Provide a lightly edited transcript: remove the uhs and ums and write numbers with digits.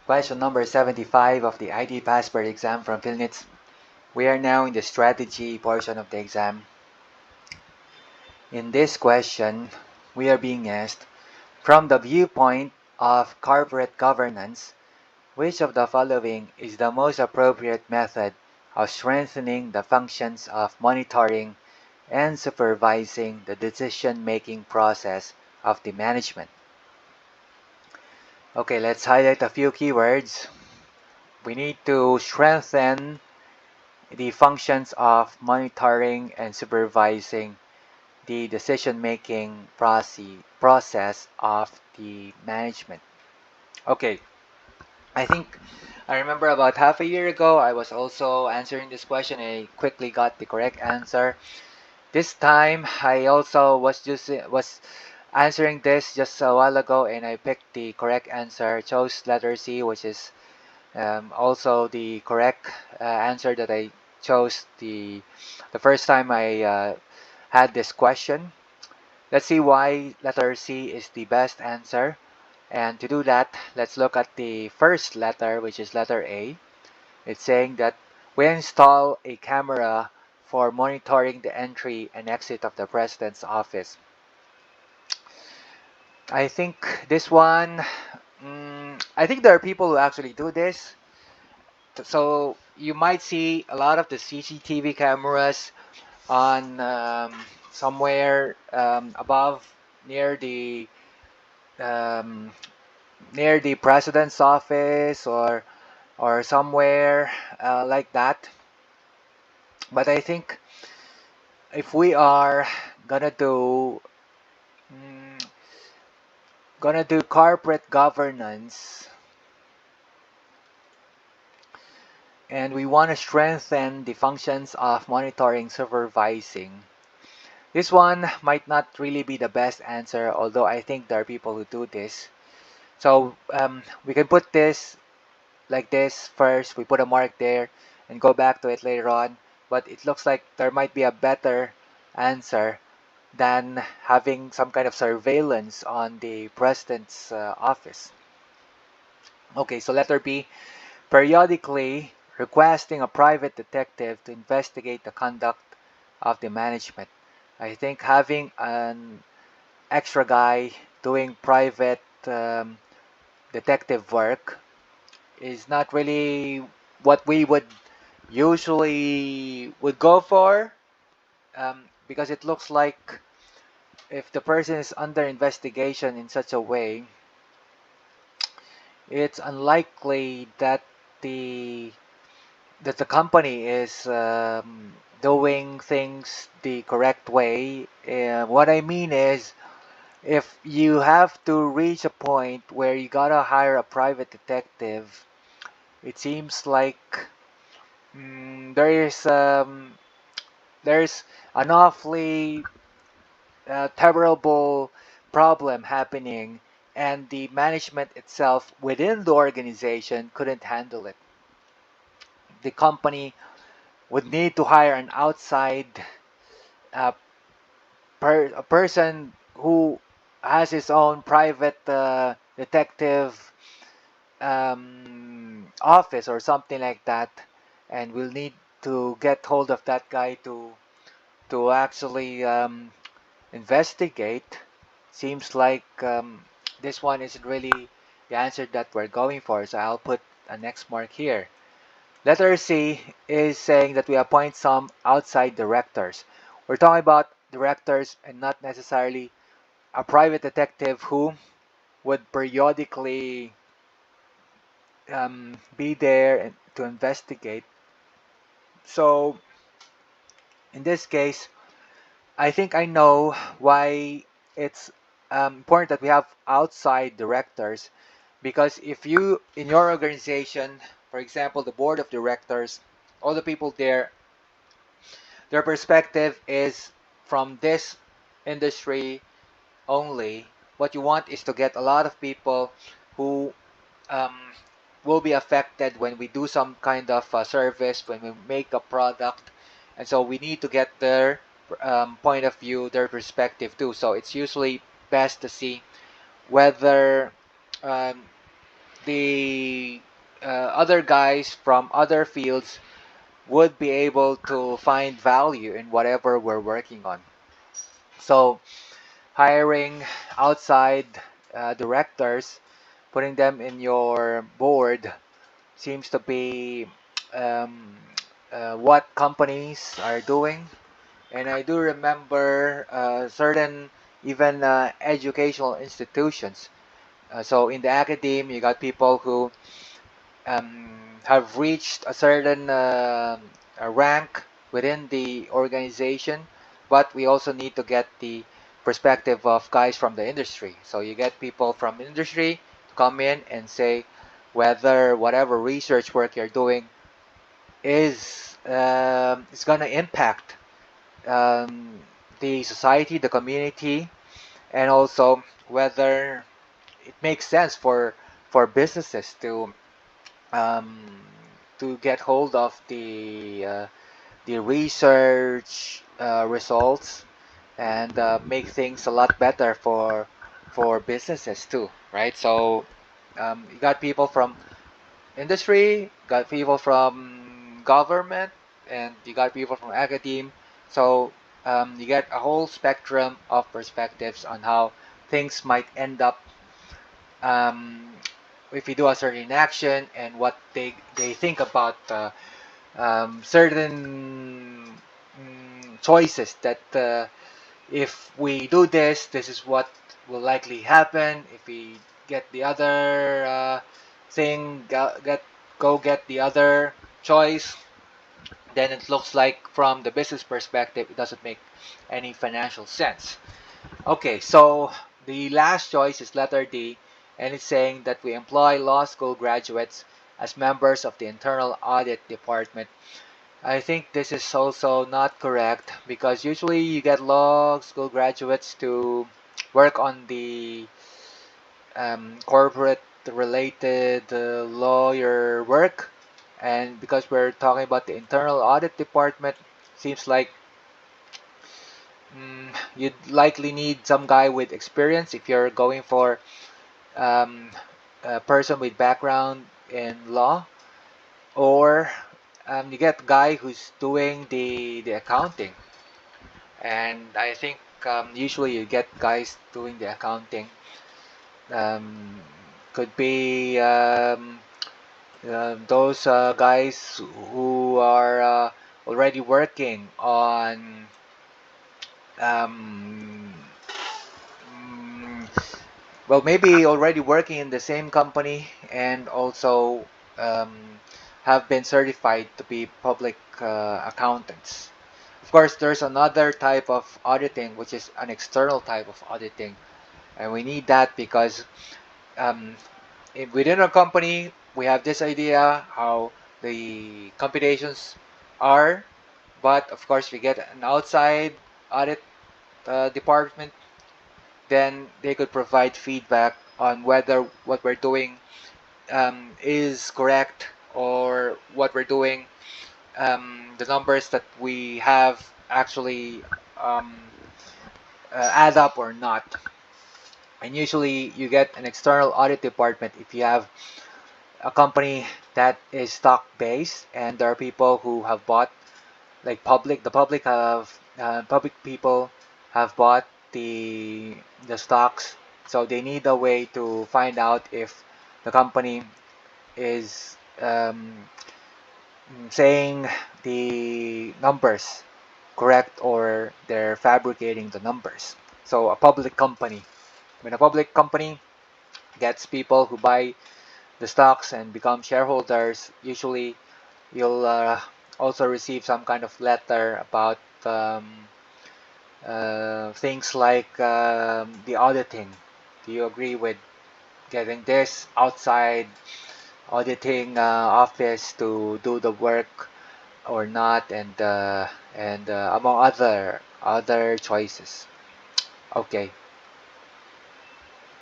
Question number 75 of the IT Passport exam from PhilNITS. We are now in the strategy portion of the exam. In this question, we are being asked, from the viewpoint of corporate governance, which of the following is the most appropriate method of strengthening the functions of monitoring and supervising the decision-making process of the management? Okay, let's highlight a few keywords. We need to strengthen the functions of monitoring and supervising the decision-making process of the management. Okay, I think I remember about half a year ago I was also answering this question and I quickly got the correct answer. This time I also was answering this just a while ago and I picked the correct answer. I chose letter C, which is also the correct answer that I chose the first time I had this question. Let's see why letter C is the best answer. And to do that, let's look at the first letter, which is letter A. It's saying that we install a camera for monitoring the entry and exit of the president's office. I think this one, I think there are people who actually do this. So you might see a lot of the CCTV cameras on somewhere above near the um, near the president's office or somewhere like that. But I think if we are gonna do mm, corporate governance and we want to strengthen the functions of monitoring supervising, this one might not really be the best answer, although I think there are people who do this. So we can put this like this first, we put a mark there and go back to it later on, but it looks like there might be a better answer than having some kind of surveillance on the president's office. Okay, so letter B, periodically requesting a private detective to investigate the conduct of the management. I think having an extra guy doing private detective work is not really what we would usually would go for, because it looks like if the person is under investigation in such a way, it's unlikely that the company is doing things the correct way. What I mean is, if you have to reach a point where you gotta hire a private detective, it seems like there's an awfully terrible problem happening, and the management itself within the organization couldn't handle it. The company would need to hire an outside uh, a person who has his own private detective office or something like that, and we'll need to get hold of that guy to actually investigate. Seems like this one isn't really the answer that we're going for, so I'll put a next mark here. Letter C is saying that we appoint some outside directors. We're talking about directors and not necessarily a private detective who would periodically be there and to investigate. So in this case, I think I know why it's important that we have outside directors, because if you in your organization, for example, the board of directors, all the people there, their perspective is from this industry only. What you want is to get a lot of people who um, will be affected when we do some kind of service, when we make a product, and so we need to get their point of view, their perspective too. So it's usually best to see whether um, the other guys from other fields would be able to find value in whatever we're working on. So hiring outside directors, putting them in your board seems to be um, what companies are doing. And I do remember certain even educational institutions. So in the academe, you got people who have reached a certain a rank within the organization, but we also need to get the perspective of guys from the industry. So you get people from industry to come in and say whether whatever research work you're doing is going to impact um, the society, the community, and also whether it makes sense for businesses um, to get hold of the research results and make things a lot better for businesses too, right? So you got people from industry, got people from government, and you got people from academe. So you get a whole spectrum of perspectives on how things might end up um, if you do a certain action and what they think about certain choices that if we do this, this is what will likely happen. If we get the other thing, go get the other choice, then it looks like from the business perspective, it doesn't make any financial sense. Okay, so the last choice is letter D, and it's saying that we employ law school graduates as members of the internal audit department. I think this is also not correct because usually you get law school graduates to work on the corporate related lawyer work, and because we're talking about the internal audit department, seems like you'd likely need some guy with experience if you're going for um, a person with background in law, or you get a guy who's doing the accounting. And I think usually you get guys doing the accounting. Um, could be those guys who are already working on um, mm, well, maybe already working in the same company and also um, have been certified to be public accountants. Of course, there's another type of auditing, which is an external type of auditing, and we need that because um, within a company, we have this idea how the computations are, but of course, we get an outside audit department, then they could provide feedback on whether what we're doing is correct or what we're doing, the numbers that we have actually um, add up or not. And usually you get an external audit department if you have a company that is stock based and there are people who have bought like public people have bought the stocks, so they need a way to find out if the company is saying the numbers correct or they're fabricating the numbers. So a public company, when a public company gets people who buy the stocks and become shareholders, usually you'll also receive some kind of letter about things like the auditing. Do you agree with getting this outside auditing office to do the work or not, and among other choices? Okay.